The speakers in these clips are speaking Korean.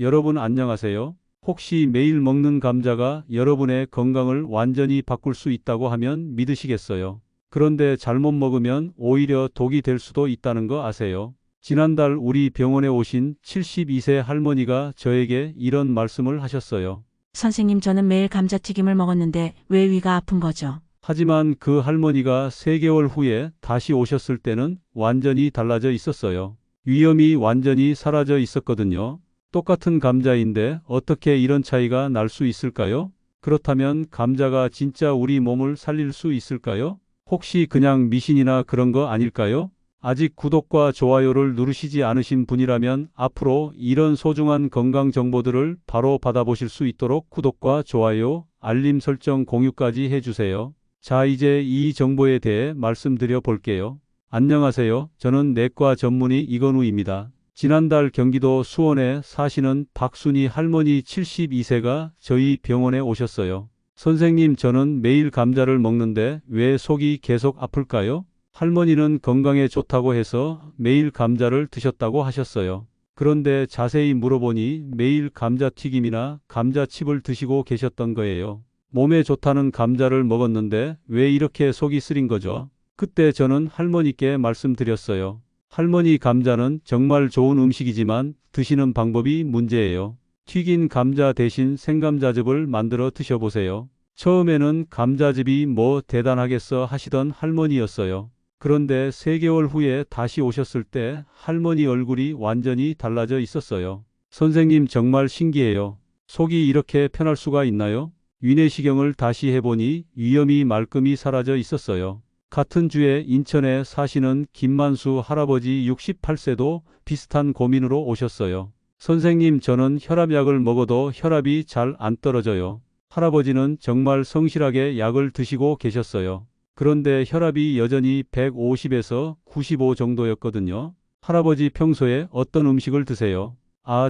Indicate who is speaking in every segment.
Speaker 1: 여러분 안녕하세요. 혹시 매일 먹는 감자가 여러분의 건강을 완전히 바꿀 수 있다고 하면 믿으시겠어요? 그런데 잘못 먹으면 오히려 독이 될 수도 있다는 거 아세요? 지난달 우리 병원에 오신 72세 할머니가 저에게 이런 말씀을 하셨어요.
Speaker 2: 선생님, 저는 매일 감자튀김을 먹었는데 왜 위가 아픈 거죠?
Speaker 1: 하지만 그 할머니가 3개월 후에 다시 오셨을 때는 완전히 달라져 있었어요. 위염이 완전히 사라져 있었거든요. 똑같은 감자인데 어떻게 이런 차이가 날 수 있을까요? 그렇다면 감자가 진짜 우리 몸을 살릴 수 있을까요? 혹시 그냥 미신이나 그런 거 아닐까요? 아직 구독과 좋아요를 누르시지 않으신 분이라면 앞으로 이런 소중한 건강 정보들을 바로 받아보실 수 있도록 구독과 좋아요, 알림 설정 공유까지 해주세요. 자, 이제 이 정보에 대해 말씀드려 볼게요. 안녕하세요. 저는 내과 전문의 이건우입니다. 지난달 경기도 수원에 사시는 박순희 할머니 72세가 저희 병원에 오셨어요. 선생님, 저는 매일 감자를 먹는데 왜 속이 계속 아플까요? 할머니는 건강에 좋다고 해서 매일 감자를 드셨다고 하셨어요. 그런데 자세히 물어보니 매일 감자튀김이나 감자칩을 드시고 계셨던 거예요. 몸에 좋다는 감자를 먹었는데 왜 이렇게 속이 쓰린 거죠? 그때 저는 할머니께 말씀드렸어요. 할머니, 감자는 정말 좋은 음식이지만 드시는 방법이 문제예요. 튀긴 감자 대신 생감자즙을 만들어 드셔보세요. 처음에는 감자즙이 뭐 대단하겠어 하시던 할머니였어요. 그런데 3개월 후에 다시 오셨을 때 할머니 얼굴이 완전히 달라져 있었어요. 선생님, 정말 신기해요. 속이 이렇게 편할 수가 있나요? 위내시경을 다시 해보니 위염이 말끔히 사라져 있었어요. 같은 주에 인천에 사시는 김만수 할아버지 68세도 비슷한 고민으로 오셨어요. 선생님, 저는 혈압약을 먹어도 혈압이 잘 안 떨어져요. 할아버지는 정말 성실하게 약을 드시고 계셨어요. 그런데 혈압이 여전히 150에서 95 정도였거든요. 할아버지, 평소에 어떤 음식을 드세요?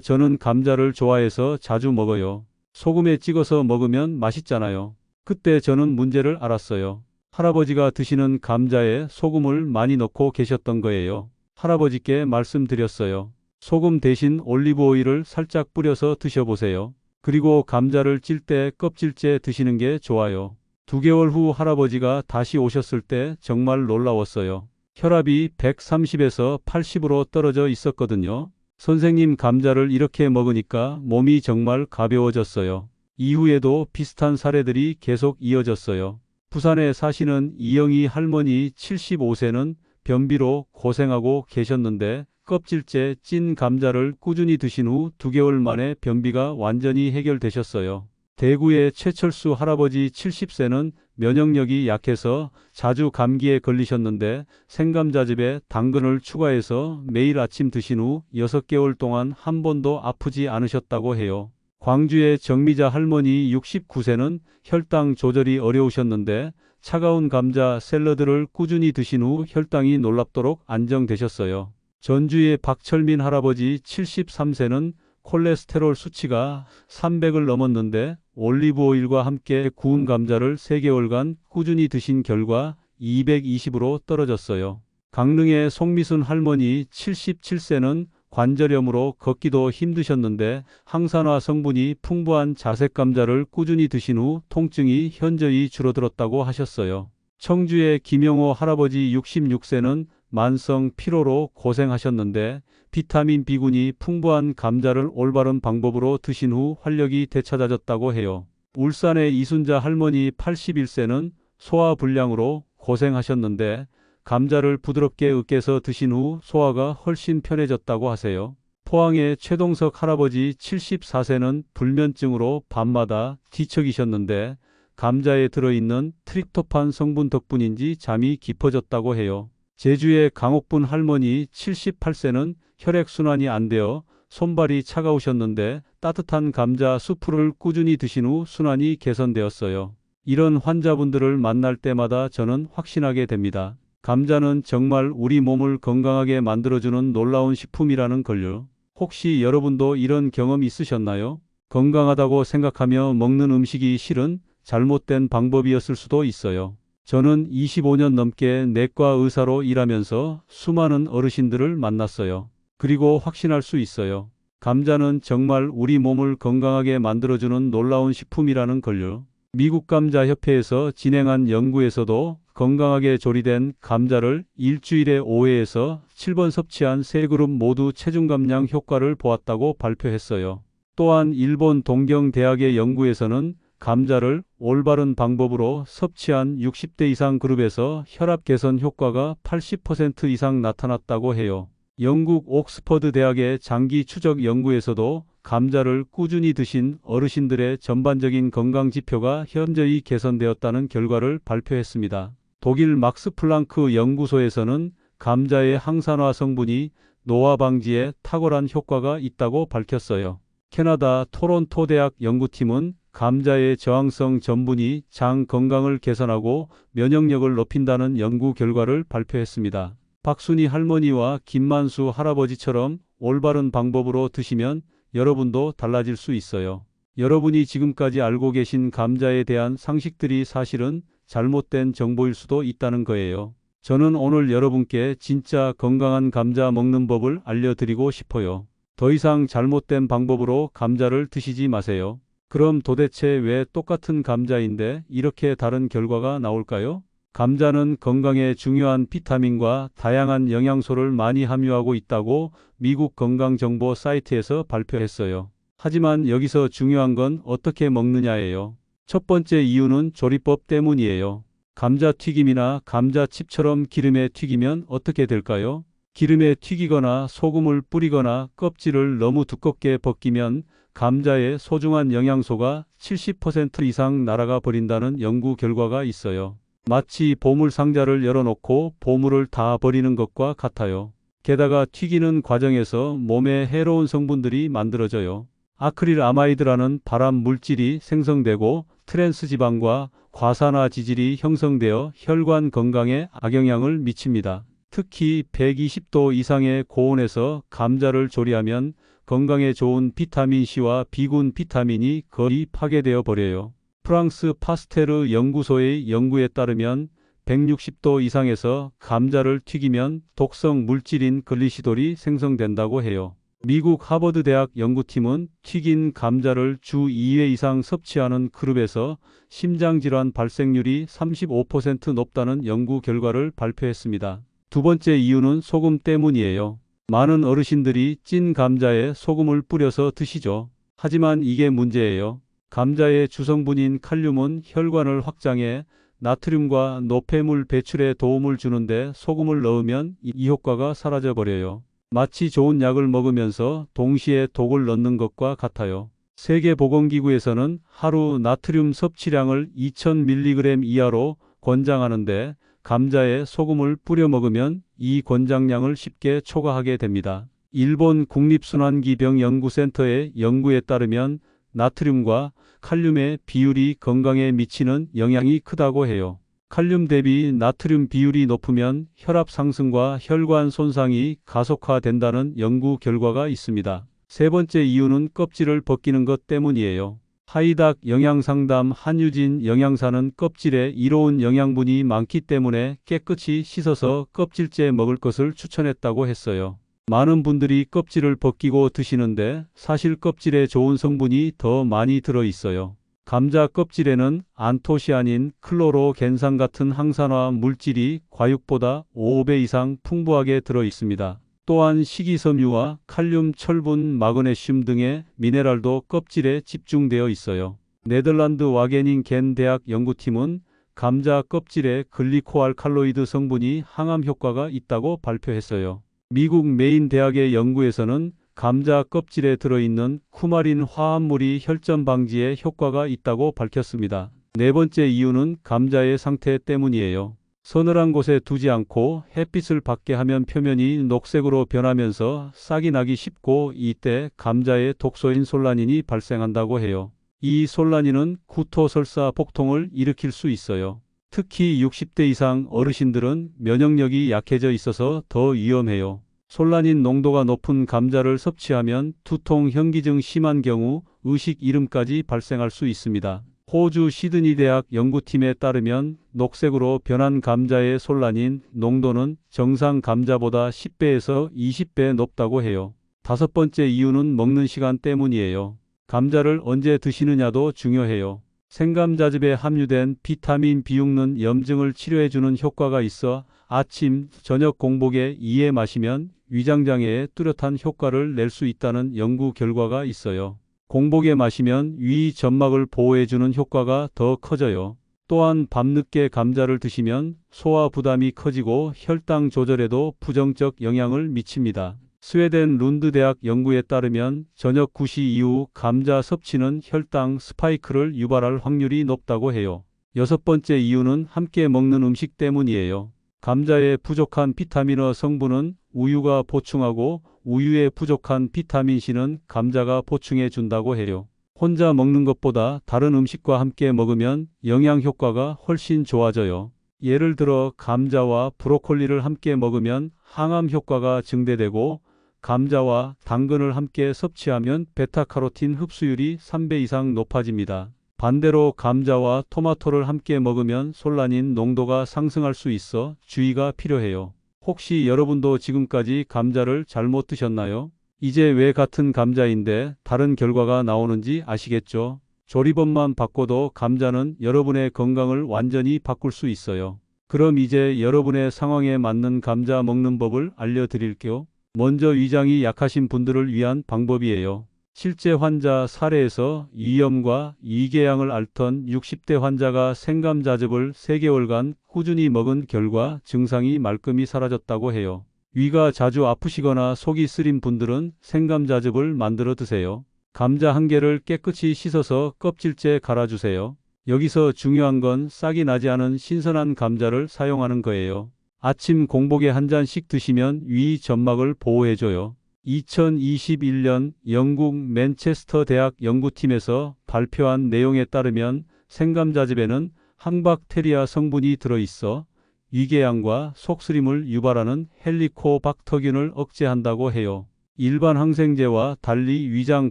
Speaker 1: 저는 감자를 좋아해서 자주 먹어요. 소금에 찍어서 먹으면 맛있잖아요. 그때 저는 문제를 알았어요. 할아버지가 드시는 감자에 소금을 많이 넣고 계셨던 거예요. 할아버지께 말씀드렸어요. 소금 대신 올리브 오일을 살짝 뿌려서 드셔보세요. 그리고 감자를 찔 때 껍질째 드시는 게 좋아요. 2개월 후 할아버지가 다시 오셨을 때 정말 놀라웠어요. 혈압이 130에서 80으로 떨어져 있었거든요. 선생님, 감자를 이렇게 먹으니까 몸이 정말 가벼워졌어요. 이후에도 비슷한 사례들이 계속 이어졌어요. 부산에 사시는 이영희 할머니 75세는 변비로 고생하고 계셨는데 껍질째 찐 감자를 꾸준히 드신 후 2개월 만에 변비가 완전히 해결되셨어요. 대구의 최철수 할아버지 70세는 면역력이 약해서 자주 감기에 걸리셨는데 생감자즙에 당근을 추가해서 매일 아침 드신 후 6개월 동안 한 번도 아프지 않으셨다고 해요. 광주의 정미자 할머니 69세는 혈당 조절이 어려우셨는데 차가운 감자 샐러드를 꾸준히 드신 후 혈당이 놀랍도록 안정되셨어요. 전주의 박철민 할아버지 73세는 콜레스테롤 수치가 300을 넘었는데 올리브 오일과 함께 구운 감자를 3개월간 꾸준히 드신 결과 220으로 떨어졌어요. 강릉의 송미순 할머니 77세는 관절염으로 걷기도 힘드셨는데 항산화 성분이 풍부한 자색 감자를 꾸준히 드신 후 통증이 현저히 줄어들었다고 하셨어요. 청주의 김영호 할아버지 66세는 만성 피로로 고생하셨는데 비타민 B군이 풍부한 감자를 올바른 방법으로 드신 후 활력이 되찾아졌다고 해요. 울산의 이순자 할머니 81세는 소화불량으로 고생하셨는데 감자를 부드럽게 으깨서 드신 후 소화가 훨씬 편해졌다고 하세요. 포항의 최동석 할아버지 74세는 불면증으로 밤마다 뒤척이셨는데 감자에 들어있는 트립토판 성분 덕분인지 잠이 깊어졌다고 해요. 제주의 강옥분 할머니 78세는 혈액순환이 안 되어 손발이 차가우셨는데 따뜻한 감자 수프를 꾸준히 드신 후 순환이 개선되었어요. 이런 환자분들을 만날 때마다 저는 확신하게 됩니다. 감자는 정말 우리 몸을 건강하게 만들어주는 놀라운 식품이라는 걸요. 혹시 여러분도 이런 경험 있으셨나요? 건강하다고 생각하며 먹는 음식이 실은 잘못된 방법이었을 수도 있어요. 저는 25년 넘게 내과 의사로 일하면서 수많은 어르신들을 만났어요. 그리고 확신할 수 있어요. 감자는 정말 우리 몸을 건강하게 만들어주는 놀라운 식품이라는 걸요. 미국 감자협회에서 진행한 연구에서도 건강하게 조리된 감자를 일주일에 5회에서 7번 섭취한 세 그룹 모두 체중 감량 효과를 보았다고 발표했어요. 또한 일본 동경대학의 연구에서는 감자를 올바른 방법으로 섭취한 60대 이상 그룹에서 혈압 개선 효과가 80% 이상 나타났다고 해요. 영국 옥스퍼드 대학의 장기 추적 연구에서도 감자를 꾸준히 드신 어르신들의 전반적인 건강 지표가 현저히 개선되었다는 결과를 발표했습니다. 독일 막스 플랑크 연구소에서는 감자의 항산화 성분이 노화 방지에 탁월한 효과가 있다고 밝혔어요. 캐나다 토론토 대학 연구팀은 감자의 저항성 전분이 장 건강을 개선하고 면역력을 높인다는 연구 결과를 발표했습니다. 박순희 할머니와 김만수 할아버지처럼 올바른 방법으로 드시면 여러분도 달라질 수 있어요. 여러분이 지금까지 알고 계신 감자에 대한 상식들이 사실은 잘못된 정보일 수도 있다는 거예요. 저는 오늘 여러분께 진짜 건강한 감자 먹는 법을 알려드리고 싶어요. 더 이상 잘못된 방법으로 감자를 드시지 마세요. 그럼 도대체 왜 똑같은 감자인데 이렇게 다른 결과가 나올까요? 감자는 건강에 중요한 비타민과 다양한 영양소를 많이 함유하고 있다고 미국 건강정보 사이트에서 발표했어요. 하지만 여기서 중요한 건 어떻게 먹느냐예요. 첫 번째 이유는 조리법 때문이에요. 감자튀김이나 감자칩처럼 기름에 튀기면 어떻게 될까요? 기름에 튀기거나 소금을 뿌리거나 껍질을 너무 두껍게 벗기면 감자의 소중한 영양소가 70% 이상 날아가 버린다는 연구 결과가 있어요. 마치 보물 상자를 열어놓고 보물을 다 버리는 것과 같아요. 게다가 튀기는 과정에서 몸에 해로운 성분들이 만들어져요. 아크릴 아마이드라는 발암 물질이 생성되고 트랜스 지방과 과산화 지질이 형성되어 혈관 건강에 악영향을 미칩니다. 특히 120도 이상의 고온에서 감자를 조리하면 건강에 좋은 비타민C와 B군 비타민이 거의 파괴되어 버려요. 프랑스 파스테르 연구소의 연구에 따르면 160도 이상에서 감자를 튀기면 독성 물질인 글리시돌이 생성된다고 해요. 미국 하버드 대학 연구팀은 튀긴 감자를 주 2회 이상 섭취하는 그룹에서 심장질환 발생률이 35% 높다는 연구 결과를 발표했습니다. 두 번째 이유는 소금 때문이에요. 많은 어르신들이 찐 감자에 소금을 뿌려서 드시죠. 하지만 이게 문제예요. 감자의 주성분인 칼륨은 혈관을 확장해 나트륨과 노폐물 배출에 도움을 주는데 소금을 넣으면 이 효과가 사라져 버려요. 마치 좋은 약을 먹으면서 동시에 독을 넣는 것과 같아요. 세계보건기구에서는 하루 나트륨 섭취량을 2000mg 이하로 권장하는데 감자에 소금을 뿌려 먹으면 이 권장량을 쉽게 초과하게 됩니다. 일본 국립순환기병연구센터의 연구에 따르면 나트륨과 칼륨의 비율이 건강에 미치는 영향이 크다고 해요. 칼륨 대비 나트륨 비율이 높으면 혈압 상승과 혈관 손상이 가속화된다는 연구 결과가 있습니다. 세 번째 이유는 껍질을 벗기는 것 때문이에요. 하이닥 영양상담 한유진 영양사는 껍질에 이로운 영양분이 많기 때문에 깨끗이 씻어서 껍질째 먹을 것을 추천했다고 했어요. 많은 분들이 껍질을 벗기고 드시는데 사실 껍질에 좋은 성분이 더 많이 들어 있어요. 감자 껍질에는 안토시아닌, 클로로겐산 같은 항산화 물질이 과육보다 5배 이상 풍부하게 들어 있습니다. 또한 식이섬유와 칼륨, 철분, 마그네슘 등의 미네랄도 껍질에 집중되어 있어요. 네덜란드 와게닝겐 대학 연구팀은 감자 껍질에 글리코알칼로이드 성분이 항암 효과가 있다고 발표했어요. 미국 메인 대학의 연구에서는 감자 껍질에 들어있는 쿠마린 화합물이 혈전 방지에 효과가 있다고 밝혔습니다. 네 번째 이유는 감자의 상태 때문이에요. 서늘한 곳에 두지 않고 햇빛을 받게 하면 표면이 녹색으로 변하면서 싹이 나기 쉽고 이때 감자의 독소인 솔라닌이 발생한다고 해요. 이 솔라닌은 구토설사 복통을 일으킬 수 있어요. 특히 60대 이상 어르신들은 면역력이 약해져 있어서 더 위험해요. 솔라닌 농도가 높은 감자를 섭취하면 두통, 현기증 심한 경우 의식 잃음까지 발생할 수 있습니다. 호주 시드니 대학 연구팀에 따르면 녹색으로 변한 감자의 솔라닌 농도는 정상 감자보다 10배에서 20배 높다고 해요. 다섯 번째 이유는 먹는 시간 때문이에요. 감자를 언제 드시느냐도 중요해요. 생감자즙에 함유된 비타민 B6는 염증을 치료해주는 효과가 있어 아침, 저녁 공복에 2회 마시면 위장장애에 뚜렷한 효과를 낼 수 있다는 연구 결과가 있어요. 공복에 마시면 위 점막을 보호해주는 효과가 더 커져요. 또한 밤늦게 감자를 드시면 소화 부담이 커지고 혈당 조절에도 부정적 영향을 미칩니다. 스웨덴 룬드 대학 연구에 따르면 저녁 9시 이후 감자 섭취는 혈당 스파이크를 유발할 확률이 높다고 해요. 여섯 번째 이유는 함께 먹는 음식 때문이에요. 감자에 부족한 비타민어 성분은 우유가 보충하고 우유에 부족한 비타민 C는 감자가 보충해 준다고 해요. 혼자 먹는 것보다 다른 음식과 함께 먹으면 영양 효과가 훨씬 좋아져요. 예를 들어 감자와 브로콜리를 함께 먹으면 항암 효과가 증대되고 감자와 당근을 함께 섭취하면 베타카로틴 흡수율이 3배 이상 높아집니다. 반대로 감자와 토마토를 함께 먹으면 솔라닌 농도가 상승할 수 있어 주의가 필요해요. 혹시 여러분도 지금까지 감자를 잘못 드셨나요? 이제 왜 같은 감자인데 다른 결과가 나오는지 아시겠죠? 조리법만 바꿔도 감자는 여러분의 건강을 완전히 바꿀 수 있어요. 그럼 이제 여러분의 상황에 맞는 감자 먹는 법을 알려드릴게요. 먼저 위장이 약하신 분들을 위한 방법이에요. 실제 환자 사례에서 위염과 위궤양을 앓던 60대 환자가 생감자즙을 3개월간 꾸준히 먹은 결과 증상이 말끔히 사라졌다고 해요. 위가 자주 아프시거나 속이 쓰린 분들은 생감자즙을 만들어 드세요. 감자 한 개를 깨끗이 씻어서 껍질째 갈아주세요. 여기서 중요한 건 싹이 나지 않은 신선한 감자를 사용하는 거예요. 아침 공복에 한 잔씩 드시면 위 점막을 보호해줘요. 2021년 영국 맨체스터 대학 연구팀에서 발표한 내용에 따르면 생감자즙에는 항박테리아 성분이 들어있어 위궤양과 속쓰림을 유발하는 헬리코박터균을 억제한다고 해요. 일반 항생제와 달리 위장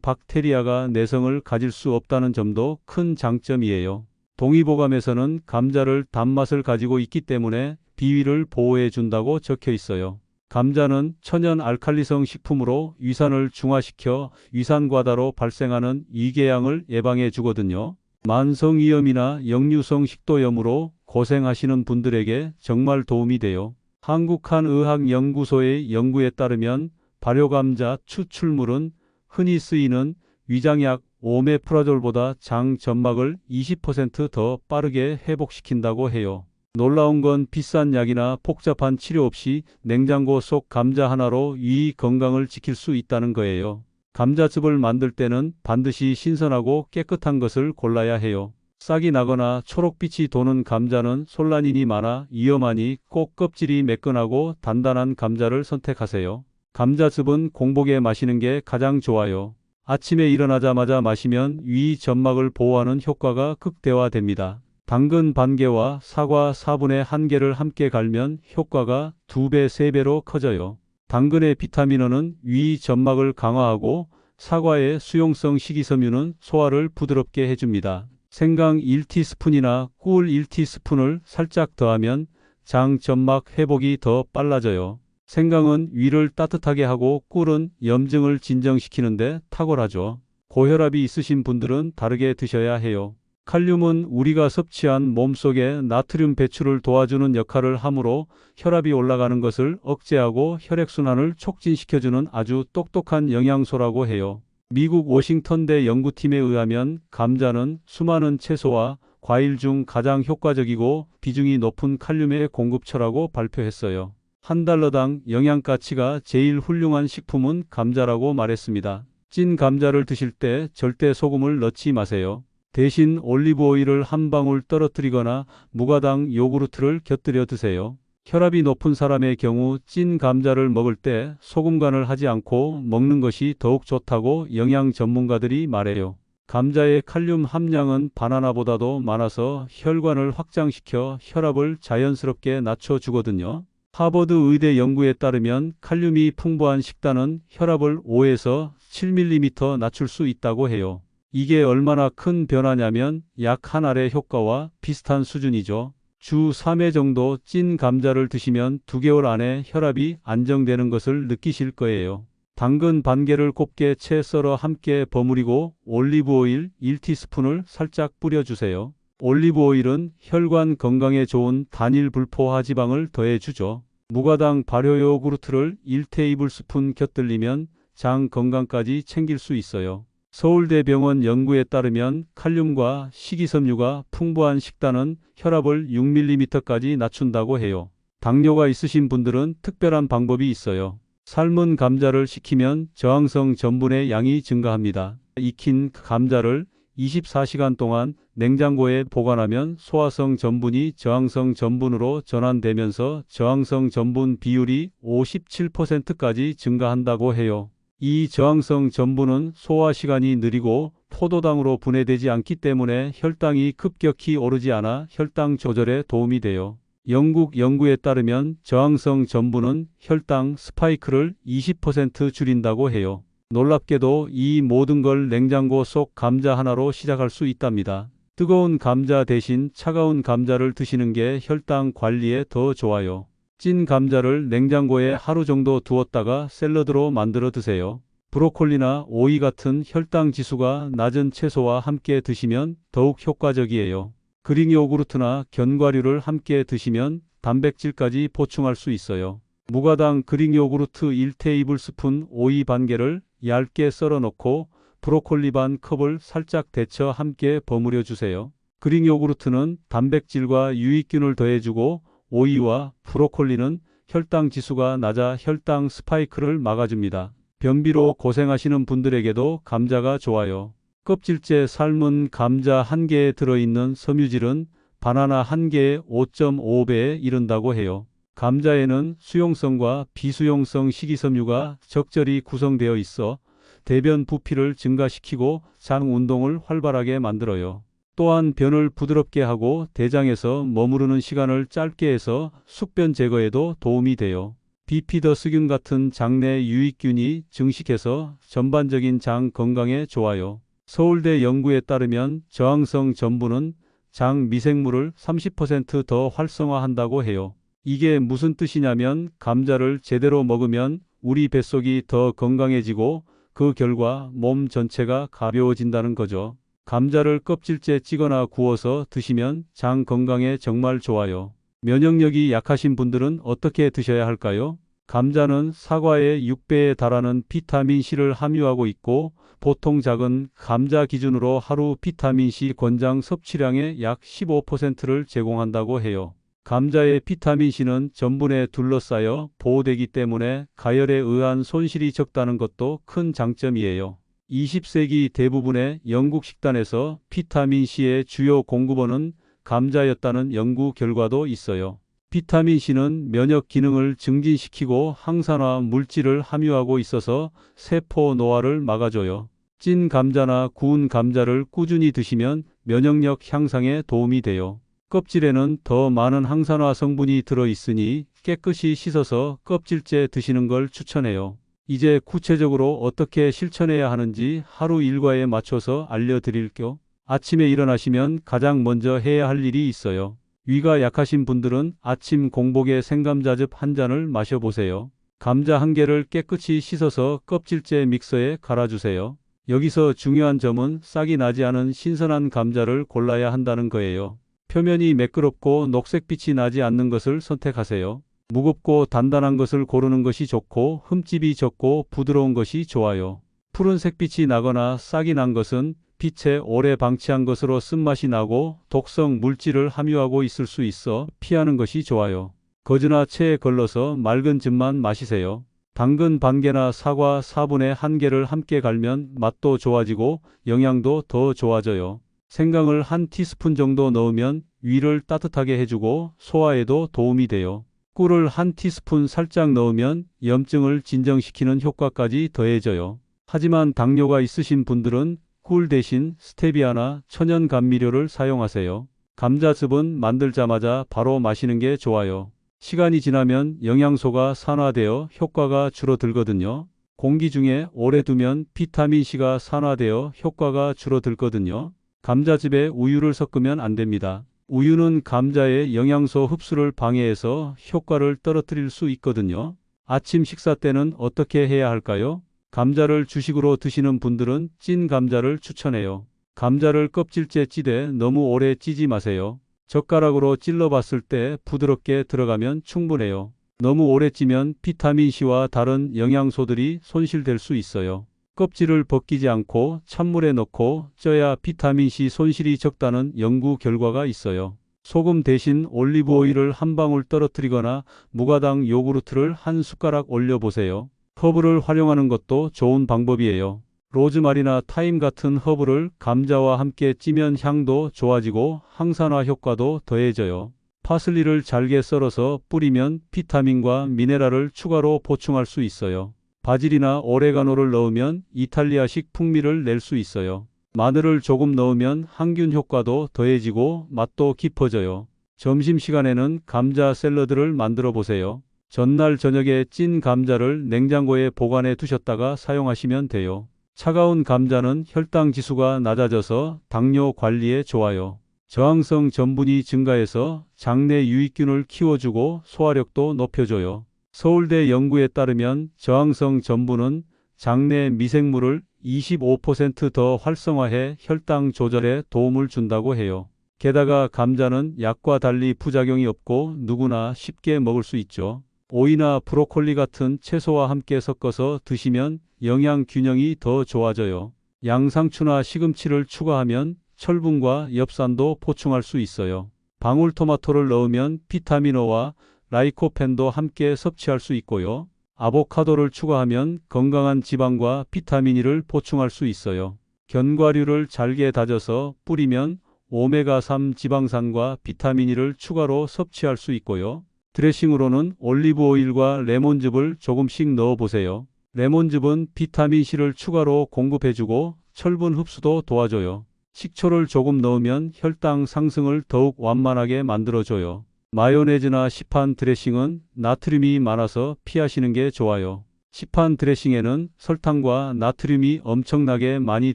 Speaker 1: 박테리아가 내성을 가질 수 없다는 점도 큰 장점이에요. 동의보감에서는 감자를 단맛을 가지고 있기 때문에 비위를 보호해 준다고 적혀 있어요. 감자는 천연 알칼리성 식품으로 위산을 중화시켜 위산과다로 발생하는 위궤양을 예방해 주거든요. 만성위염이나 역류성 식도염으로 고생하시는 분들에게 정말 도움이 돼요. 한국한의학연구소의 연구에 따르면 발효감자 추출물은 흔히 쓰이는 위장약 오메프라졸보다 장 점막을 20% 더 빠르게 회복시킨다고 해요. 놀라운 건 비싼 약이나 복잡한 치료 없이 냉장고 속 감자 하나로 위 건강을 지킬 수 있다는 거예요. 감자즙을 만들 때는 반드시 신선하고 깨끗한 것을 골라야 해요. 싹이 나거나 초록빛이 도는 감자는 솔라닌이 많아 위험하니 꼭 껍질이 매끈하고 단단한 감자를 선택하세요. 감자즙은 공복에 마시는 게 가장 좋아요. 아침에 일어나자마자 마시면 위 점막을 보호하는 효과가 극대화됩니다. 당근 반개와 사과 4분의 1개를 함께 갈면 효과가 2배, 3배로 커져요. 당근의 비타민어는 위 점막을 강화하고 사과의 수용성 식이섬유는 소화를 부드럽게 해줍니다. 생강 1티스푼이나 꿀 1티스푼을 살짝 더하면 장 점막 회복이 더 빨라져요. 생강은 위를 따뜻하게 하고 꿀은 염증을 진정시키는데 탁월하죠. 고혈압이 있으신 분들은 다르게 드셔야 해요. 칼륨은 우리가 섭취한 몸속에 나트륨 배출을 도와주는 역할을 하므로 혈압이 올라가는 것을 억제하고 혈액순환을 촉진시켜주는 아주 똑똑한 영양소라고 해요. 미국 워싱턴대 연구팀에 의하면 감자는 수많은 채소와 과일 중 가장 효과적이고 비중이 높은 칼륨의 공급처라고 발표했어요. $1당 영양가치가 제일 훌륭한 식품은 감자라고 말했습니다. 찐 감자를 드실 때 절대 소금을 넣지 마세요. 대신 올리브 오일을 한 방울 떨어뜨리거나 무가당 요구르트를 곁들여 드세요. 혈압이 높은 사람의 경우 찐 감자를 먹을 때 소금 간을 하지 않고 먹는 것이 더욱 좋다고 영양 전문가들이 말해요. 감자의 칼륨 함량은 바나나보다도 많아서 혈관을 확장시켜 혈압을 자연스럽게 낮춰주거든요. 하버드 의대 연구에 따르면 칼륨이 풍부한 식단은 혈압을 5에서 7mm 낮출 수 있다고 해요. 이게 얼마나 큰 변화냐면 약 한 알의 효과와 비슷한 수준이죠. 주 3회 정도 찐 감자를 드시면 2개월 안에 혈압이 안정되는 것을 느끼실 거예요. 당근 반개를 곱게 채 썰어 함께 버무리고 올리브 오일 1티스푼을 살짝 뿌려주세요. 올리브 오일은 혈관 건강에 좋은 단일 불포화 지방을 더해주죠. 무가당 발효 요구르트를 1테이블스푼 곁들이면 장 건강까지 챙길 수 있어요. 서울대병원 연구에 따르면 칼륨과 식이섬유가 풍부한 식단은 혈압을 6mm까지 낮춘다고 해요. 당뇨가 있으신 분들은 특별한 방법이 있어요. 삶은 감자를 식히면 저항성 전분의 양이 증가합니다. 익힌 감자를 24시간 동안 냉장고에 보관하면 소화성 전분이 저항성 전분으로 전환되면서 저항성 전분 비율이 57%까지 증가한다고 해요. 이 저항성 전분은 소화 시간이 느리고 포도당으로 분해되지 않기 때문에 혈당이 급격히 오르지 않아 혈당 조절에 도움이 돼요. 영국 연구에 따르면 저항성 전분은 혈당 스파이크를 20% 줄인다고 해요. 놀랍게도 이 모든 걸 냉장고 속 감자 하나로 시작할 수 있답니다. 뜨거운 감자 대신 차가운 감자를 드시는 게 혈당 관리에 더 좋아요. 찐 감자를 냉장고에 하루 정도 두었다가 샐러드로 만들어 드세요. 브로콜리나 오이 같은 혈당 지수가 낮은 채소와 함께 드시면 더욱 효과적이에요. 그릭 요구르트나 견과류를 함께 드시면 단백질까지 보충할 수 있어요. 무가당 그릭 요구르트 1테이블스푼 오이 반개를 얇게 썰어 넣고 브로콜리 반 컵을 살짝 데쳐 함께 버무려 주세요. 그릭 요구르트는 단백질과 유익균을 더해주고 오이와 브로콜리는 혈당 지수가 낮아 혈당 스파이크를 막아줍니다. 변비로 고생하시는 분들에게도 감자가 좋아요. 껍질째 삶은 감자 1개에 들어있는 섬유질은 바나나 1개의 5.5배에 이른다고 해요. 감자에는 수용성과 비수용성 식이섬유가 적절히 구성되어 있어 대변 부피를 증가시키고 장 운동을 활발하게 만들어요. 또한 변을 부드럽게 하고 대장에서 머무르는 시간을 짧게 해서 숙변 제거에도 도움이 돼요. 비피더스균 같은 장내 유익균이 증식해서 전반적인 장 건강에 좋아요. 서울대 연구에 따르면 저항성 전분은 장 미생물을 30% 더 활성화한다고 해요. 이게 무슨 뜻이냐면 감자를 제대로 먹으면 우리 뱃속이 더 건강해지고 그 결과 몸 전체가 가벼워진다는 거죠. 감자를 껍질째 찌거나 구워서 드시면 장 건강에 정말 좋아요. 면역력이 약하신 분들은 어떻게 드셔야 할까요? 감자는 사과의 6배에 달하는 비타민C를 함유하고 있고 보통 작은 감자 기준으로 하루 비타민C 권장 섭취량의 약 15%를 제공한다고 해요. 감자의 비타민C는 전분에 둘러싸여 보호되기 때문에 가열에 의한 손실이 적다는 것도 큰 장점이에요. 20세기 대부분의 영국 식단에서 비타민C의 주요 공급원은 감자였다는 연구 결과도 있어요. 비타민C는 면역 기능을 증진시키고 항산화 물질을 함유하고 있어서 세포 노화를 막아줘요. 찐 감자나 구운 감자를 꾸준히 드시면 면역력 향상에 도움이 돼요. 껍질에는 더 많은 항산화 성분이 들어있으니 깨끗이 씻어서 껍질째 드시는 걸 추천해요. 이제 구체적으로 어떻게 실천해야 하는지 하루 일과에 맞춰서 알려드릴게요. 아침에 일어나시면 가장 먼저 해야 할 일이 있어요. 위가 약하신 분들은 아침 공복에 생감자즙 한 잔을 마셔보세요. 감자 1개를 깨끗이 씻어서 껍질째 믹서에 갈아주세요. 여기서 중요한 점은 싹이 나지 않은 신선한 감자를 골라야 한다는 거예요. 표면이 매끄럽고 녹색빛이 나지 않는 것을 선택하세요. 무겁고 단단한 것을 고르는 것이 좋고 흠집이 적고 부드러운 것이 좋아요. 푸른색빛이 나거나 싹이 난 것은 빛에 오래 방치한 것으로 쓴맛이 나고 독성 물질을 함유하고 있을 수 있어 피하는 것이 좋아요. 거즈나 체에 걸러서 맑은 즙만 마시세요. 당근 반개나 사과 4분의 1개를 함께 갈면 맛도 좋아지고 영양도 더 좋아져요. 생강을 1티스푼 정도 넣으면 위를 따뜻하게 해주고 소화에도 도움이 돼요. 꿀을 1티스푼 살짝 넣으면 염증을 진정시키는 효과까지 더해져요. 하지만 당뇨가 있으신 분들은 꿀 대신 스테비아나 천연 감미료를 사용하세요. 감자즙은 만들자마자 바로 마시는 게 좋아요. 시간이 지나면 영양소가 산화되어 효과가 줄어들거든요. 공기 중에 오래 두면 비타민C가 산화되어 효과가 줄어들거든요. 감자즙에 우유를 섞으면 안 됩니다. 우유는 감자의 영양소 흡수를 방해해서 효과를 떨어뜨릴 수 있거든요. 아침 식사 때는 어떻게 해야 할까요? 감자를 주식으로 드시는 분들은 찐 감자를 추천해요. 감자를 껍질째 찌되 너무 오래 찌지 마세요. 젓가락으로 찔러봤을 때 부드럽게 들어가면 충분해요. 너무 오래 찌면 비타민C와 다른 영양소들이 손실될 수 있어요. 껍질을 벗기지 않고 찬물에 넣고 쪄야 비타민C 손실이 적다는 연구 결과가 있어요. 소금 대신 올리브 오일을 한 방울 떨어뜨리거나 무가당 요구르트를 한 숟가락 올려보세요. 허브를 활용하는 것도 좋은 방법이에요. 로즈마리나 타임 같은 허브를 감자와 함께 찌면 향도 좋아지고 항산화 효과도 더해져요. 파슬리를 잘게 썰어서 뿌리면 비타민과 미네랄을 추가로 보충할 수 있어요. 바질이나 오레가노를 넣으면 이탈리아식 풍미를 낼 수 있어요. 마늘을 조금 넣으면 항균 효과도 더해지고 맛도 깊어져요. 점심시간에는 감자 샐러드를 만들어 보세요. 전날 저녁에 찐 감자를 냉장고에 보관해 두셨다가 사용하시면 돼요. 차가운 감자는 혈당 지수가 낮아져서 당뇨 관리에 좋아요. 저항성 전분이 증가해서 장내 유익균을 키워주고 소화력도 높여줘요. 서울대 연구에 따르면 저항성 전분은 장내 미생물을 25% 더 활성화해 혈당 조절에 도움을 준다고 해요. 게다가 감자는 약과 달리 부작용이 없고 누구나 쉽게 먹을 수 있죠. 오이나 브로콜리 같은 채소와 함께 섞어서 드시면 영양 균형이 더 좋아져요. 양상추나 시금치를 추가하면 철분과 엽산도 보충할 수 있어요. 방울토마토를 넣으면 비타민O와 라이코펜도 함께 섭취할 수 있고요. 아보카도를 추가하면 건강한 지방과 비타민 E를 보충할 수 있어요. 견과류를 잘게 다져서 뿌리면 오메가3 지방산과 비타민 E를 추가로 섭취할 수 있고요. 드레싱으로는 올리브 오일과 레몬즙을 조금씩 넣어보세요. 레몬즙은 비타민C를 추가로 공급해주고 철분 흡수도 도와줘요. 식초를 조금 넣으면 혈당 상승을 더욱 완만하게 만들어줘요. 마요네즈나 시판 드레싱은 나트륨이 많아서 피하시는 게 좋아요. 시판 드레싱에는 설탕과 나트륨이 엄청나게 많이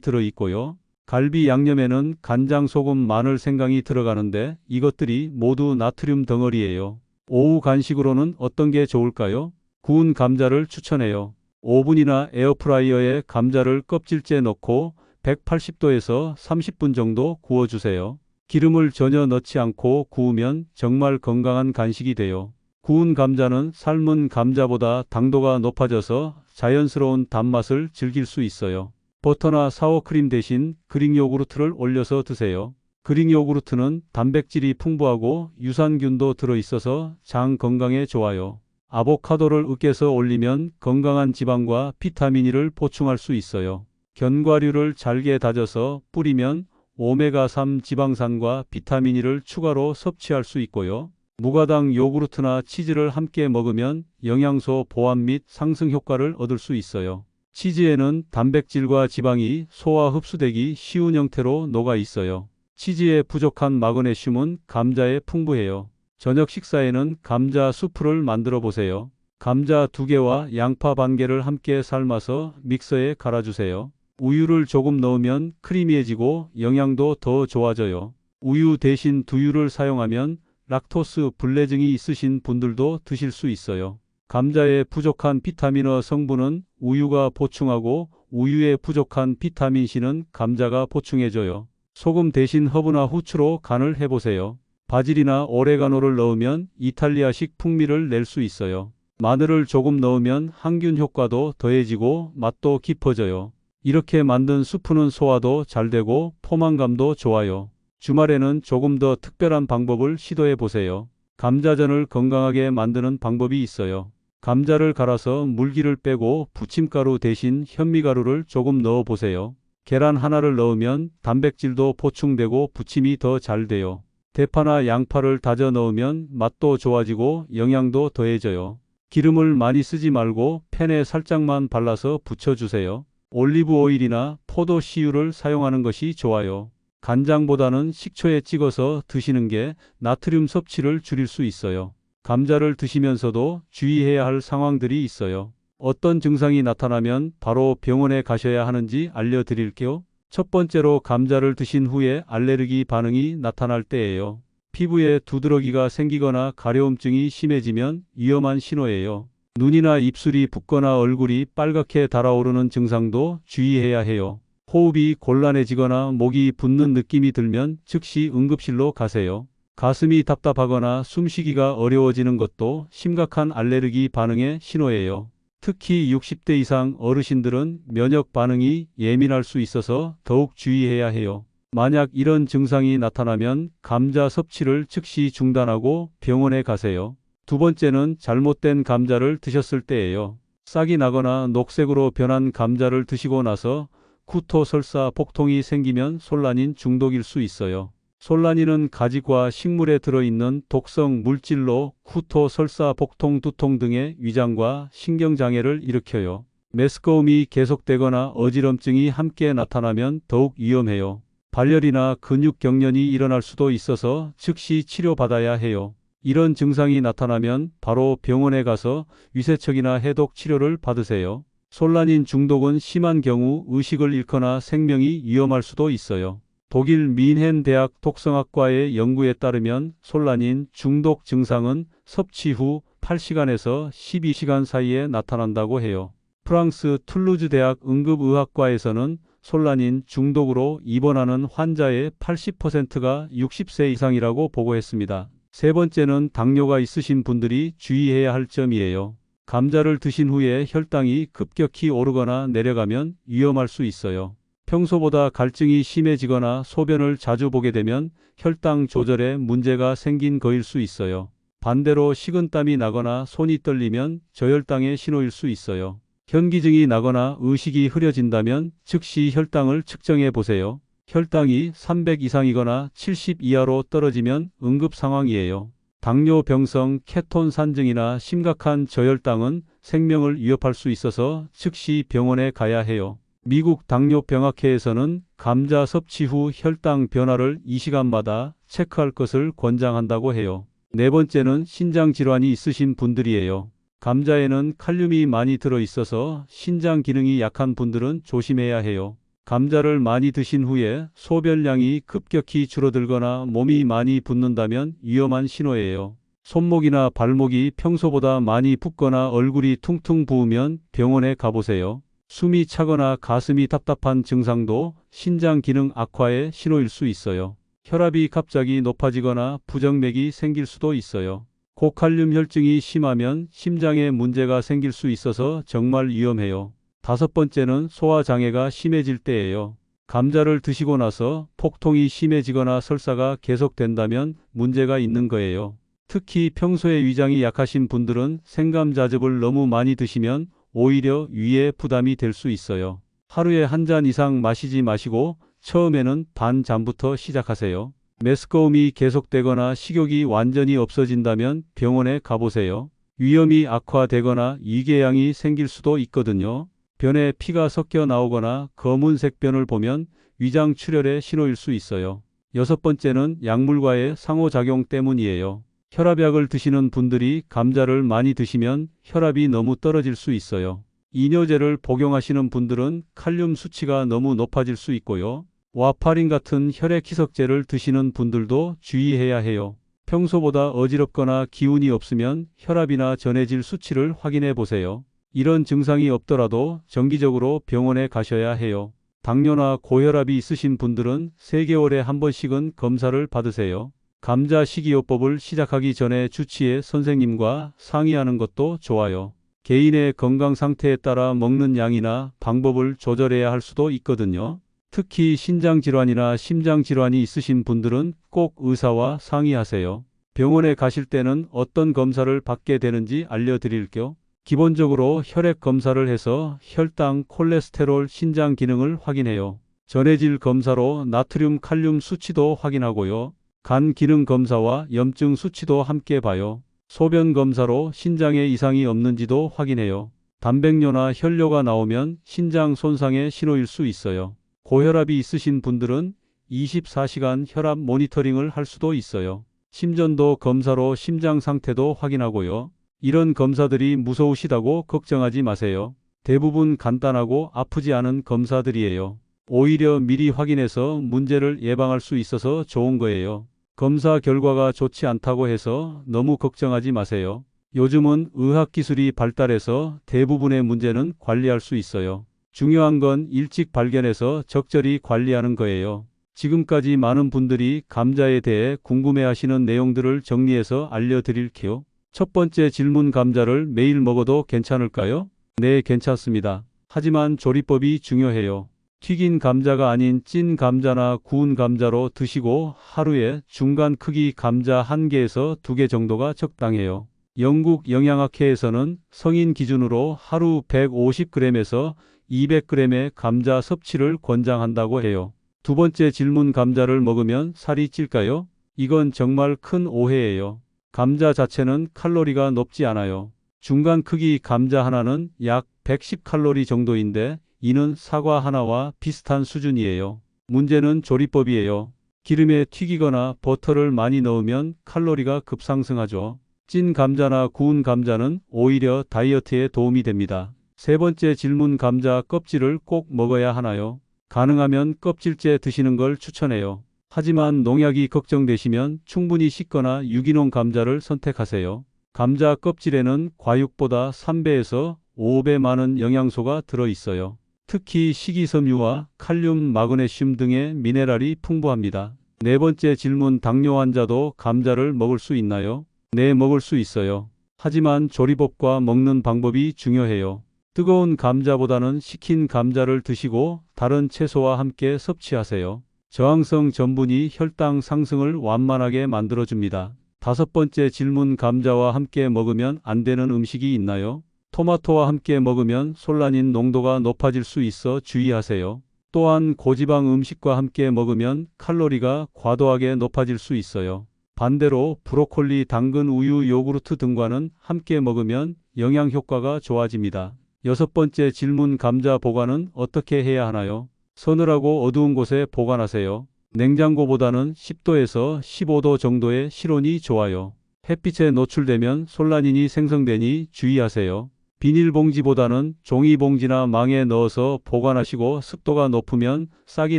Speaker 1: 들어있고요. 갈비 양념에는 간장, 소금, 마늘, 생강이 들어가는데 이것들이 모두 나트륨 덩어리예요. 오후 간식으로는 어떤 게 좋을까요? 구운 감자를 추천해요. 오븐이나 에어프라이어에 감자를 껍질째 넣고 180도에서 30분 정도 구워주세요. 기름을 전혀 넣지 않고 구우면 정말 건강한 간식이 돼요. 구운 감자는 삶은 감자보다 당도가 높아져서 자연스러운 단맛을 즐길 수 있어요. 버터나 사워크림 대신 그릭 요구르트를 올려서 드세요. 그릭 요구르트는 단백질이 풍부하고 유산균도 들어있어서 장 건강에 좋아요. 아보카도를 으깨서 올리면 건강한 지방과 비타민 E를 보충할 수 있어요. 견과류를 잘게 다져서 뿌리면 오메가3 지방산과 비타민 E를 추가로 섭취할 수 있고요. 무가당 요구르트나 치즈를 함께 먹으면 영양소 보완 및 상승 효과를 얻을 수 있어요. 치즈에는 단백질과 지방이 소화 흡수되기 쉬운 형태로 녹아 있어요. 치즈에 부족한 마그네슘은 감자에 풍부해요. 저녁 식사에는 감자 수프를 만들어 보세요. 감자 2개와 양파 반 개를 함께 삶아서 믹서에 갈아주세요. 우유를 조금 넣으면 크리미해지고 영양도 더 좋아져요. 우유 대신 두유를 사용하면 락토스 불내증이 있으신 분들도 드실 수 있어요. 감자에 부족한 비타민어 성분은 우유가 보충하고 우유에 부족한 비타민C는 감자가 보충해줘요. 소금 대신 허브나 후추로 간을 해보세요. 바질이나 오레가노를 넣으면 이탈리아식 풍미를 낼 수 있어요. 마늘을 조금 넣으면 항균 효과도 더해지고 맛도 깊어져요. 이렇게 만든 수프는 소화도 잘 되고 포만감도 좋아요. 주말에는 조금 더 특별한 방법을 시도해 보세요. 감자전을 건강하게 만드는 방법이 있어요. 감자를 갈아서 물기를 빼고 부침가루 대신 현미가루를 조금 넣어 보세요. 계란 하나를 넣으면 단백질도 보충되고 부침이 더 잘 돼요. 대파나 양파를 다져 넣으면 맛도 좋아지고 영양도 더해져요. 기름을 많이 쓰지 말고 팬에 살짝만 발라서 붙여주세요. 올리브 오일이나 포도 씨유를 사용하는 것이 좋아요. 간장보다는 식초에 찍어서 드시는 게 나트륨 섭취를 줄일 수 있어요. 감자를 드시면서도 주의해야 할 상황들이 있어요. 어떤 증상이 나타나면 바로 병원에 가셔야 하는지 알려드릴게요. 첫 번째로 감자를 드신 후에 알레르기 반응이 나타날 때예요. 피부에 두드러기가 생기거나 가려움증이 심해지면 위험한 신호예요. 눈이나 입술이 붓거나 얼굴이 빨갛게 달아오르는 증상도 주의해야 해요. 호흡이 곤란해지거나 목이 붓는 느낌이 들면 즉시 응급실로 가세요. 가슴이 답답하거나 숨쉬기가 어려워지는 것도 심각한 알레르기 반응의 신호예요. 특히 60대 이상 어르신들은 면역 반응이 예민할 수 있어서 더욱 주의해야 해요. 만약 이런 증상이 나타나면 감자 섭취를 즉시 중단하고 병원에 가세요. 두 번째는 잘못된 감자를 드셨을 때예요. 싹이 나거나 녹색으로 변한 감자를 드시고 나서 구토, 설사, 복통이 생기면 솔라닌 중독일 수 있어요. 솔라닌은 가지과 식물에 들어있는 독성 물질로 구토, 설사, 복통, 두통 등의 위장과 신경장애를 일으켜요. 메스꺼움이 계속되거나 어지럼증이 함께 나타나면 더욱 위험해요. 발열이나 근육 경련이 일어날 수도 있어서 즉시 치료받아야 해요. 이런 증상이 나타나면 바로 병원에 가서 위세척이나 해독 치료를 받으세요. 솔라닌 중독은 심한 경우 의식을 잃거나 생명이 위험할 수도 있어요. 독일 민헨 대학 독성학과의 연구에 따르면 솔라닌 중독 증상은 섭취 후 8시간에서 12시간 사이에 나타난다고 해요. 프랑스 툴루즈 대학 응급의학과에서는 솔라닌 중독으로 입원하는 환자의 80%가 60세 이상이라고 보고했습니다. 세 번째는 당뇨가 있으신 분들이 주의해야 할 점이에요. 감자를 드신 후에 혈당이 급격히 오르거나 내려가면 위험할 수 있어요. 평소보다 갈증이 심해지거나 소변을 자주 보게 되면 혈당 조절에 문제가 생긴 거일 수 있어요. 반대로 식은땀이 나거나 손이 떨리면 저혈당의 신호일 수 있어요. 현기증이 나거나 의식이 흐려진다면 즉시 혈당을 측정해 보세요. 혈당이 300 이상이거나 70 이하로 떨어지면 응급 상황이에요. 당뇨병성 케톤 산증이나 심각한 저혈당은 생명을 위협할 수 있어서 즉시 병원에 가야 해요. 미국 당뇨병학회에서는 감자 섭취 후 혈당 변화를 2시간마다 체크할 것을 권장한다고 해요. 네 번째는 신장 질환이 있으신 분들이에요. 감자에는 칼륨이 많이 들어 있어서 신장 기능이 약한 분들은 조심해야 해요. 감자를 많이 드신 후에 소변량이 급격히 줄어들거나 몸이 많이 붓는다면 위험한 신호예요. 손목이나 발목이 평소보다 많이 붓거나 얼굴이 퉁퉁 부으면 병원에 가보세요. 숨이 차거나 가슴이 답답한 증상도 신장 기능 악화의 신호일 수 있어요. 혈압이 갑자기 높아지거나 부정맥이 생길 수도 있어요. 고칼륨 혈증이 심하면 심장에 문제가 생길 수 있어서 정말 위험해요. 다섯 번째는 소화장애가 심해질 때예요. 감자를 드시고 나서 폭통이 심해지거나 설사가 계속된다면 문제가 있는 거예요. 특히 평소에 위장이 약하신 분들은 생감자즙을 너무 많이 드시면 오히려 위에 부담이 될 수 있어요. 하루에 한 잔 이상 마시지 마시고 처음에는 반 잔부터 시작하세요. 메스꺼움이 계속되거나 식욕이 완전히 없어진다면 병원에 가보세요. 위염이 악화되거나 위궤양이 생길 수도 있거든요. 변에 피가 섞여 나오거나 검은색 변을 보면 위장 출혈의 신호일 수 있어요. 여섯 번째는 약물과의 상호작용 때문이에요. 혈압약을 드시는 분들이 감자를 많이 드시면 혈압이 너무 떨어질 수 있어요. 이뇨제를 복용하시는 분들은 칼륨 수치가 너무 높아질 수 있고요. 와파린 같은 혈액 희석제를 드시는 분들도 주의해야 해요. 평소보다 어지럽거나 기운이 없으면 혈압이나 전해질 수치를 확인해 보세요. 이런 증상이 없더라도 정기적으로 병원에 가셔야 해요. 당뇨나 고혈압이 있으신 분들은 3개월에 한 번씩은 검사를 받으세요. 감자 식이요법을 시작하기 전에 주치의 선생님과 상의하는 것도 좋아요. 개인의 건강 상태에 따라 먹는 양이나 방법을 조절해야 할 수도 있거든요. 특히 신장질환이나 심장질환이 있으신 분들은 꼭 의사와 상의하세요. 병원에 가실 때는 어떤 검사를 받게 되는지 알려드릴게요. 기본적으로 혈액 검사를 해서 혈당, 콜레스테롤, 신장 기능을 확인해요. 전해질 검사로 나트륨, 칼륨 수치도 확인하고요. 간 기능 검사와 염증 수치도 함께 봐요. 소변 검사로 신장에 이상이 없는지도 확인해요. 단백뇨나 혈뇨가 나오면 신장 손상의 신호일 수 있어요. 고혈압이 있으신 분들은 24시간 혈압 모니터링을 할 수도 있어요. 심전도 검사로 심장 상태도 확인하고요. 이런 검사들이 무서우시다고 걱정하지 마세요. 대부분 간단하고 아프지 않은 검사들이에요. 오히려 미리 확인해서 문제를 예방할 수 있어서 좋은 거예요. 검사 결과가 좋지 않다고 해서 너무 걱정하지 마세요. 요즘은 의학기술이 발달해서 대부분의 문제는 관리할 수 있어요. 중요한 건 일찍 발견해서 적절히 관리하는 거예요. 지금까지 많은 분들이 감자에 대해 궁금해하시는 내용들을 정리해서 알려드릴게요. 첫 번째 질문, 감자를 매일 먹어도 괜찮을까요? 네, 괜찮습니다. 하지만 조리법이 중요해요. 튀긴 감자가 아닌 찐 감자나 구운 감자로 드시고 하루에 중간 크기 감자 1개에서 2개 정도가 적당해요. 영국 영양학회에서는 성인 기준으로 하루 150g에서 200g의 감자 섭취를 권장한다고 해요. 두 번째 질문, 감자를 먹으면 살이 찔까요? 이건 정말 큰 오해예요. 감자 자체는 칼로리가 높지 않아요. 중간 크기 감자 하나는 약 110칼로리 정도인데 이는 사과 하나와 비슷한 수준이에요. 문제는 조리법이에요. 기름에 튀기거나 버터를 많이 넣으면 칼로리가 급상승하죠. 찐 감자나 구운 감자는 오히려 다이어트에 도움이 됩니다. 세 번째 질문, 감자 껍질을 꼭 먹어야 하나요? 가능하면 껍질째 드시는 걸 추천해요. 하지만 농약이 걱정되시면 충분히 씻거나 유기농 감자를 선택하세요. 감자 껍질에는 과육보다 3배에서 5배 많은 영양소가 들어있어요. 특히 식이섬유와 칼륨, 마그네슘 등의 미네랄이 풍부합니다. 네 번째 질문, 당뇨 환자도 감자를 먹을 수 있나요? 네, 먹을 수 있어요. 하지만 조리법과 먹는 방법이 중요해요. 뜨거운 감자보다는 식힌 감자를 드시고 다른 채소와 함께 섭취하세요. 저항성 전분이 혈당 상승을 완만하게 만들어줍니다. 다섯 번째 질문, 감자와 함께 먹으면 안 되는 음식이 있나요? 토마토와 함께 먹으면 솔라닌 농도가 높아질 수 있어 주의하세요. 또한 고지방 음식과 함께 먹으면 칼로리가 과도하게 높아질 수 있어요. 반대로 브로콜리, 당근, 우유, 요구르트 등과는 함께 먹으면 영양 효과가 좋아집니다. 여섯 번째 질문, 감자 보관은 어떻게 해야 하나요? 서늘하고 어두운 곳에 보관하세요. 냉장고보다는 10도에서 15도 정도의 실온이 좋아요. 햇빛에 노출되면 솔라닌이 생성되니 주의하세요. 비닐봉지보다는 종이봉지나 망에 넣어서 보관하시고 습도가 높으면 싹이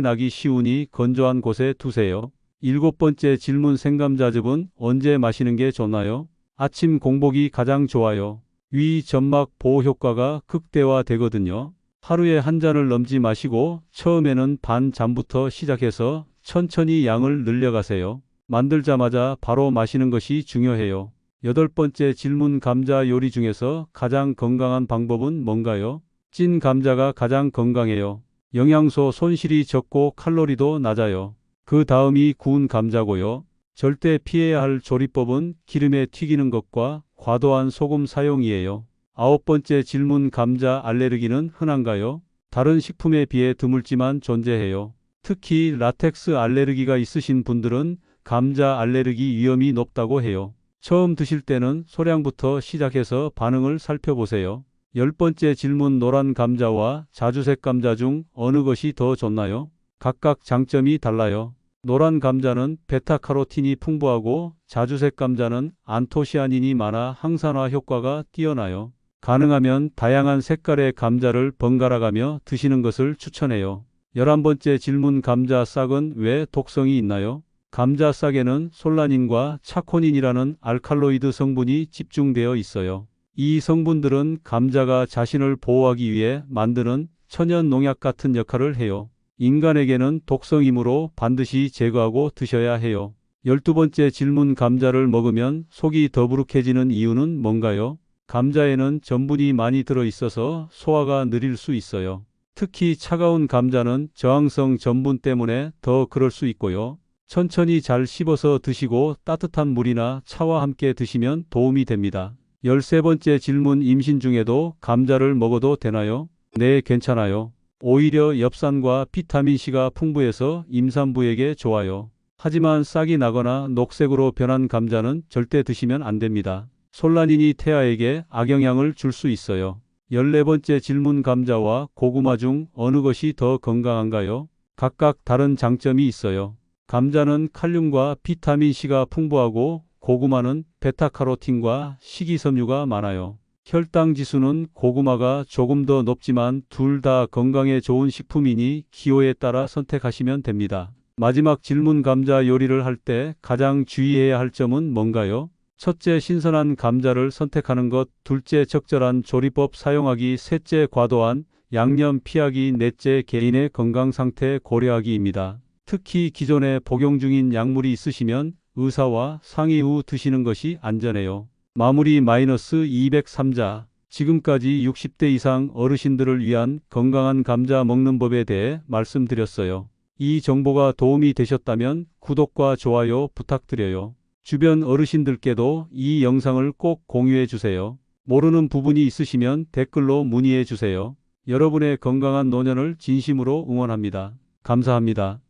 Speaker 1: 나기 쉬우니 건조한 곳에 두세요. 일곱 번째 질문, 생감자즙은 언제 마시는 게 좋나요? 아침 공복이 가장 좋아요. 위 점막 보호 효과가 극대화되거든요. 하루에 한 잔을 넘지 마시고 처음에는 반 잔부터 시작해서 천천히 양을 늘려가세요. 만들자마자 바로 마시는 것이 중요해요. 여덟 번째 질문, 감자 요리 중에서 가장 건강한 방법은 뭔가요? 찐 감자가 가장 건강해요. 영양소 손실이 적고 칼로리도 낮아요. 그 다음이 구운 감자고요. 절대 피해야 할 조리법은 기름에 튀기는 것과 과도한 소금 사용이에요. 아홉 번째 질문, 감자 알레르기는 흔한가요? 다른 식품에 비해 드물지만 존재해요. 특히 라텍스 알레르기가 있으신 분들은 감자 알레르기 위험이 높다고 해요. 처음 드실 때는 소량부터 시작해서 반응을 살펴보세요. 열 번째 질문, 노란 감자와 자주색 감자 중 어느 것이 더 좋나요? 각각 장점이 달라요. 노란 감자는 베타카로틴이 풍부하고 자주색 감자는 안토시아닌이 많아 항산화 효과가 뛰어나요. 가능하면 다양한 색깔의 감자를 번갈아가며 드시는 것을 추천해요. 11번째 질문, 감자 싹은 왜 독성이 있나요? 감자 싹에는 솔라닌과 차코닌이라는 알칼로이드 성분이 집중되어 있어요. 이 성분들은 감자가 자신을 보호하기 위해 만드는 천연 농약 같은 역할을 해요. 인간에게는 독성이므로 반드시 제거하고 드셔야 해요. 12번째 질문, 감자를 먹으면 속이 더부룩해지는 이유는 뭔가요? 감자에는 전분이 많이 들어있어서 소화가 느릴 수 있어요. 특히 차가운 감자는 저항성 전분 때문에 더 그럴 수 있고요. 천천히 잘 씹어서 드시고 따뜻한 물이나 차와 함께 드시면 도움이 됩니다. 13번째 질문, 임신 중에도 감자를 먹어도 되나요? 네, 괜찮아요. 오히려 엽산과 비타민C가 풍부해서 임산부에게 좋아요. 하지만 싹이 나거나 녹색으로 변한 감자는 절대 드시면 안 됩니다. 솔라닌이 태아에게 악영향을 줄 수 있어요. 14번째 질문, 감자와 고구마 중 어느 것이 더 건강한가요? 각각 다른 장점이 있어요. 감자는 칼륨과 비타민C가 풍부하고 고구마는 베타카로틴과 식이섬유가 많아요. 혈당 지수는 고구마가 조금 더 높지만 둘 다 건강에 좋은 식품이니 기호에 따라 선택하시면 됩니다. 마지막 질문, 감자 요리를 할 때 가장 주의해야 할 점은 뭔가요? 첫째, 신선한 감자를 선택하는 것. 둘째, 적절한 조리법 사용하기. 셋째, 과도한 양념 피하기. 넷째, 개인의 건강 상태 고려하기입니다. 특히 기존에 복용 중인 약물이 있으시면 의사와 상의 후 드시는 것이 안전해요. 마무리 -203자. 지금까지 60대 이상 어르신들을 위한 건강한 감자 먹는 법에 대해 말씀드렸어요. 이 정보가 도움이 되셨다면 구독과 좋아요 부탁드려요. 주변 어르신들께도 이 영상을 꼭 공유해 주세요. 모르는 부분이 있으시면 댓글로 문의해 주세요. 여러분의 건강한 노년을 진심으로 응원합니다. 감사합니다.